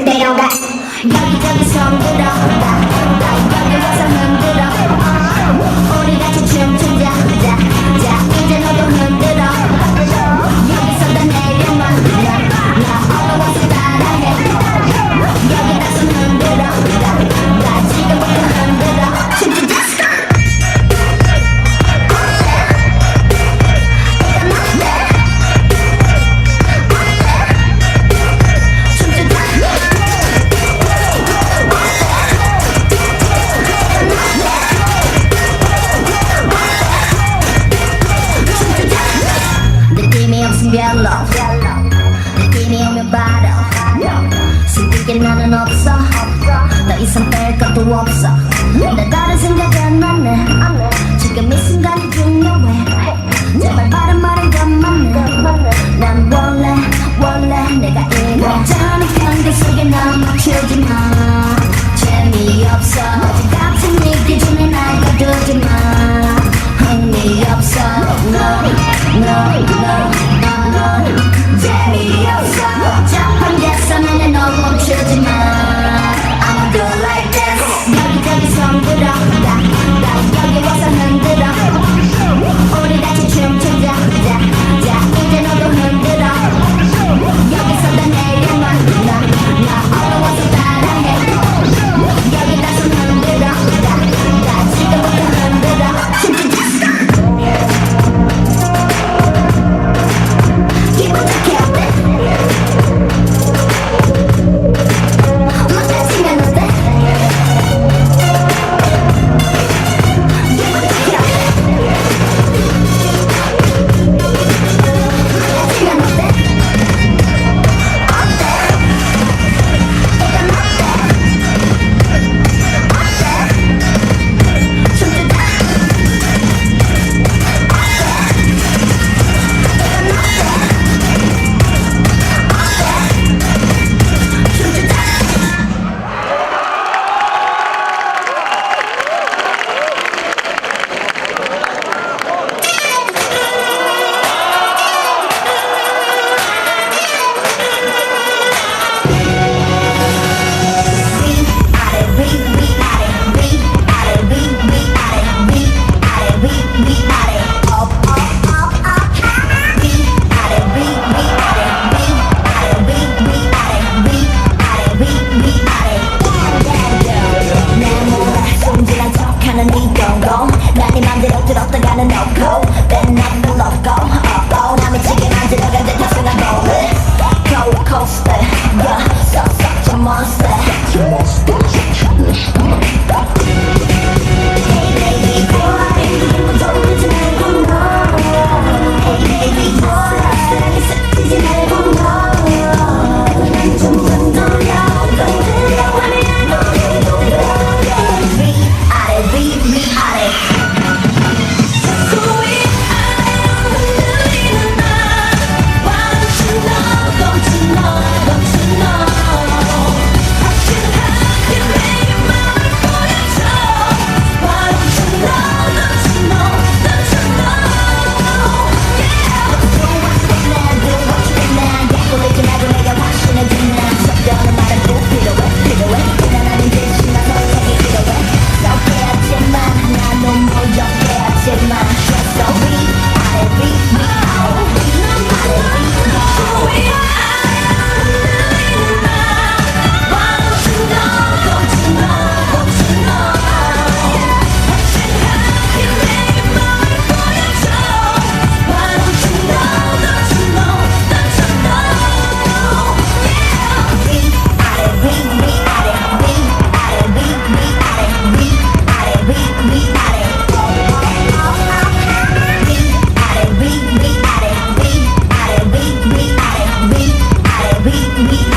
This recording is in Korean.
내려가 여기저기 손들어 나 여기 와서 흔들어 우리 같이 춤추자 자 이제 너도 흔들어 여기서 다 내려놔 나 어려워서 따라해 여기 다 손 흔들어 나 지금부터 흔들어 춤추자 느낌이 없음 별로 느낌이 오면 바로 숨길 나는 없어 더 이상 뺄 것도 없어 내 다른 생각은 안해 지금 이 순간이 중요해 제발 바른 말은 그만해 난 원래 내가 이거 짜는 편들 속에 나 맞추지 마 재미없어 어제 같은 얘기 중에 날 가두지 마 흥미없어 No 재미없어 복잡한 개선에 너 멈추지 마 I'ma do like this 여기저기 손들어 나 여기 와서 흔들어 우리 같이 춤추자 자 이제 너도 흔들어 여기서 다 내려놔 나 어려워서 따라해 여기 다 손 흔들어 나 지금부터 흔들어 춤추자 기분 좋게 어때? 멋져지면 어때? 기분 좋게 어때? 멋져지면 어때? 어때? 이건 어때? 춤추자 난네 맘대로 들었다가는 no-go 맨날 불렀고 남의 지게 만들어간 듯 탑승한 거울 Roller coaster Yeah, such a monster Hey baby boy 먼저 울지 말고 너 Hey baby boy 사랑이 섞이지 말고 너 좀 흔들려 흔들려 화내고 위아래 We